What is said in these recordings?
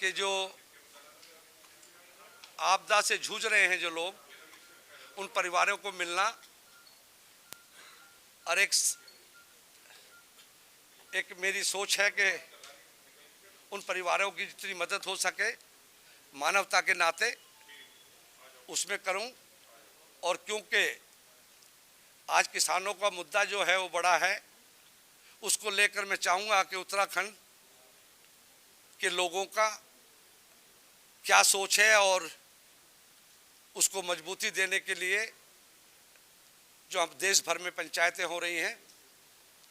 कि जो आपदा से जूझ रहे हैं जो लोग, उन परिवारों को मिलना और एक मेरी सोच है कि उन परिवारों की जितनी मदद हो सके मानवता के नाते उसमें करूं। और क्योंकि आज किसानों का मुद्दा जो है वो बड़ा है, उसको लेकर मैं चाहूँगा कि उत्तराखंड के लोगों का क्या सोच है और उसको मजबूती देने के लिए जो अब देश भर में पंचायतें हो रही हैं,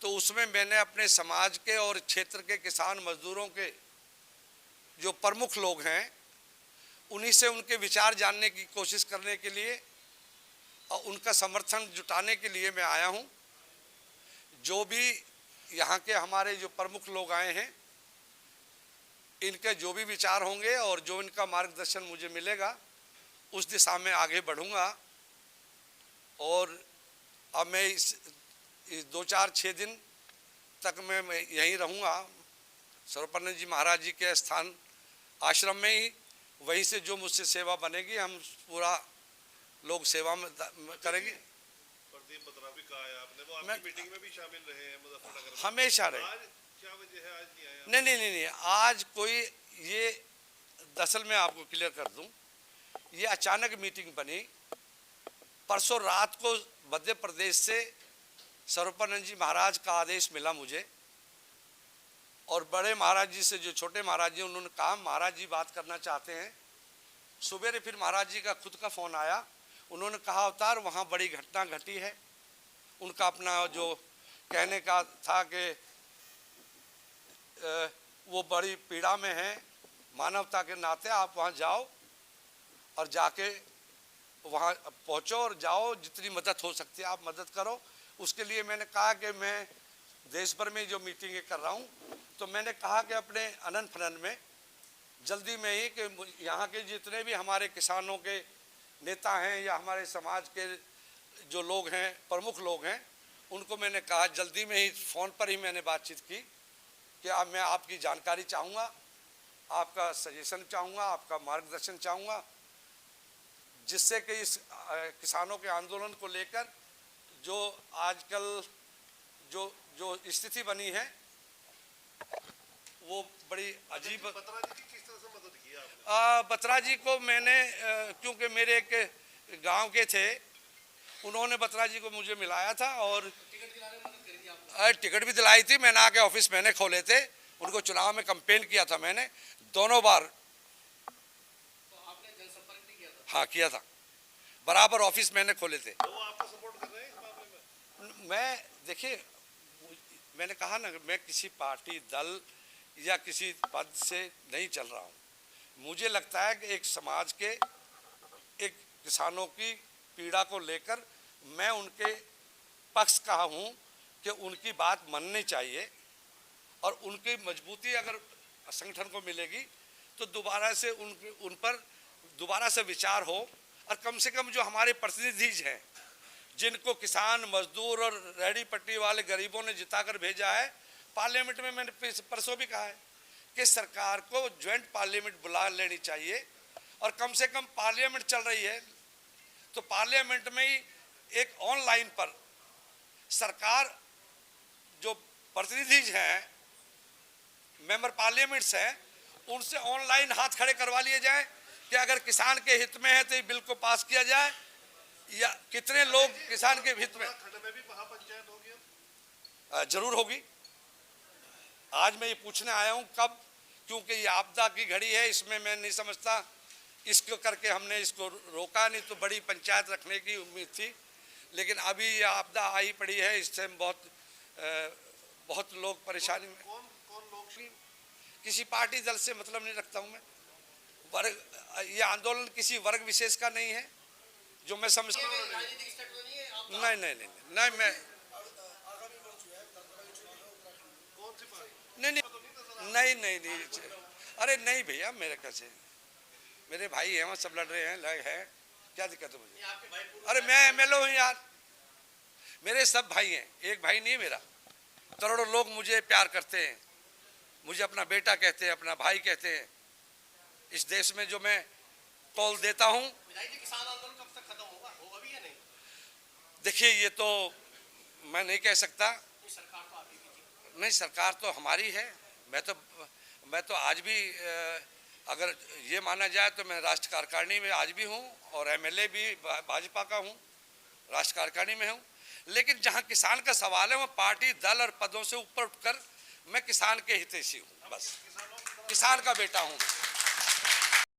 तो उसमें मैंने अपने समाज के और क्षेत्र के किसान मजदूरों के जो प्रमुख लोग हैं उन्हीं से उनके विचार जानने की कोशिश करने के लिए और उनका समर्थन जुटाने के लिए मैं आया हूं। जो भी यहाँ के हमारे जो प्रमुख लोग आए हैं, इनके जो भी विचार होंगे और जो इनका मार्गदर्शन मुझे मिलेगा उस दिशा में आगे बढ़ूंगा। और अब मैं इस 2-4-6 दिन तक मैं यहीं रहूंगा सर्वपन्न जी महाराज जी के स्थान आश्रम में ही। वहीं से जो मुझसे सेवा बनेगी हम पूरा लोग सेवा में करेंगे। प्रदीप बत्रा भी कहा है आपने, वो आपकी मीटिंग में भी शामिल रहे हैं मुजफ्फरनगर में। हमेशा रहे। आज क्या वजह है, आज नहीं आए? नहीं, आज कोई ये दरअसल मैं आपको क्लियर कर दूं, ये अचानक मीटिंग बनी। परसों रात को मध्य प्रदेश से सर्वपन्न जी महाराज का आदेश मिला मुझे, और बड़े महाराज जी से जो छोटे महाराज जी उन्होंने कहा महाराज जी बात करना चाहते हैं। सुबह फिर महाराज जी का खुद का फ़ोन आया, उन्होंने कहा अवतार वहाँ बड़ी घटना घटी है। उनका अपना जो कहने का था कि वो बड़ी पीड़ा में है, मानवता के नाते आप वहाँ जाओ और जाके वहाँ पहुँचो और जाओ, जितनी मदद हो सकती है आप मदद करो। उसके लिए मैंने कहा कि मैं देश भर में जो मीटिंगें कर रहा हूँ, तो मैंने कहा कि अपने अनंत फनन में जल्दी में ही कि यहाँ के जितने भी हमारे किसानों के नेता हैं या हमारे समाज के जो लोग हैं, प्रमुख लोग हैं, उनको मैंने कहा जल्दी में ही फ़ोन पर ही मैंने बातचीत की कि अब मैं आपकी जानकारी चाहूँगा, आपका सजेशन चाहूँगा, आपका मार्गदर्शन चाहूँगा, जिससे कि इस किसानों के आंदोलन को लेकर जो आजकल जो स्थिति बनी है वो बड़ी अजीब। बत्रा जी की किस तरह से मदद की आपने? बत्रा जी को मैंने क्योंकि मेरे एक गांव के थे, उन्होंने बत्रा जी को मुझे मिलाया था और टिकट भी दिलाई थी। मैंने आके ऑफिस मैंने खोले थे, उनको चुनाव में कैंपेन किया था मैंने दोनों बार। तो आपने जनसंपर्क नहीं किया था? हाँ किया था, बराबर ऑफिस मैंने खोले थे। तो वो आपको सपोर्ट कर रहे हैं इस मामले में? मैं देखिए, मैंने कहा ना, मैं किसी पार्टी दल या किसी पद से नहीं चल रहा हूँ। मुझे लगता है कि एक समाज के एक किसानों की पीड़ा को लेकर मैं उनके पक्ष का हूँ कि उनकी बात माननी चाहिए, और उनकी मजबूती अगर संगठन को मिलेगी तो दोबारा से उन पर दोबारा से विचार हो। और कम से कम जो हमारे प्रतिनिधि हैं, जिनको किसान मजदूर और रेहड़ी पट्टी वाले गरीबों ने जिताकर भेजा है पार्लियामेंट में, मैंने परसों भी कहा है कि सरकार को ज्वाइंट पार्लियामेंट बुला लेनी चाहिए। और कम से कम पार्लियामेंट चल रही है तो पार्लियामेंट में ही एक ऑनलाइन पर सरकार जो प्रतिनिधि हैं, मेंबर पार्लियामेंट्स हैं, उनसे ऑनलाइन हाथ खड़े करवा लिए जाए कि अगर किसान के हित में है तो ये बिल को पास किया जाए, या कितने लोग किसान के हित में। उत्तराखंड में भी महापंचायत होगी अब? जरूर होगी। आज मैं ये पूछने आया हूँ कब, क्योंकि ये आपदा की घड़ी है, इसमें मैं नहीं समझता इसको करके हमने इसको रोका, नहीं तो बड़ी पंचायत रखने की उम्मीद थी। लेकिन अभी ये आपदा आई पड़ी है, इससे बहुत लोग परेशानी में। कौन लोग? किसी पार्टी दल से मतलब नहीं रखता हूँ मैं। वर्ग, ये आंदोलन किसी वर्ग विशेष का नहीं है जो मैं समझता हूँ। नहीं, मैं कौन सी पार्टी? नहीं। अरे नहीं भैया, मेरे कैसे, मेरे भाई हैं वहाँ, सब लड़ रहे हैं, लग है, क्या दिक्कत है मुझे? अरे मैं एमएलए हूँ यार, मेरे सब भाई हैं, एक भाई नहीं मेरा। करोड़ों लोग मुझे प्यार करते हैं, मुझे अपना बेटा कहते हैं, अपना भाई कहते हैं। इस देश में जो मैं कॉल देता हूं। विधायक जी, किसान आंदोलन कब तक खत्म होगा, होगा भी या नहीं? देखिए, ये तो मैं नहीं कह सकता। सरकार तो आपकी थी। नहीं, सरकार तो हमारी है। मैं तो आज भी अगर ये माना जाए तो मैं राष्ट्र कार्यकारिणी में आज भी हूँ और एमएलए भी भाजपा का हूँ, राष्ट्र कार्यकारिणी में हूँ। लेकिन जहाँ किसान का सवाल है, वो पार्टी दल और पदों से ऊपर उठकर मैं किसान के हितैषी हूँ, बस किसान का बेटा हूँ।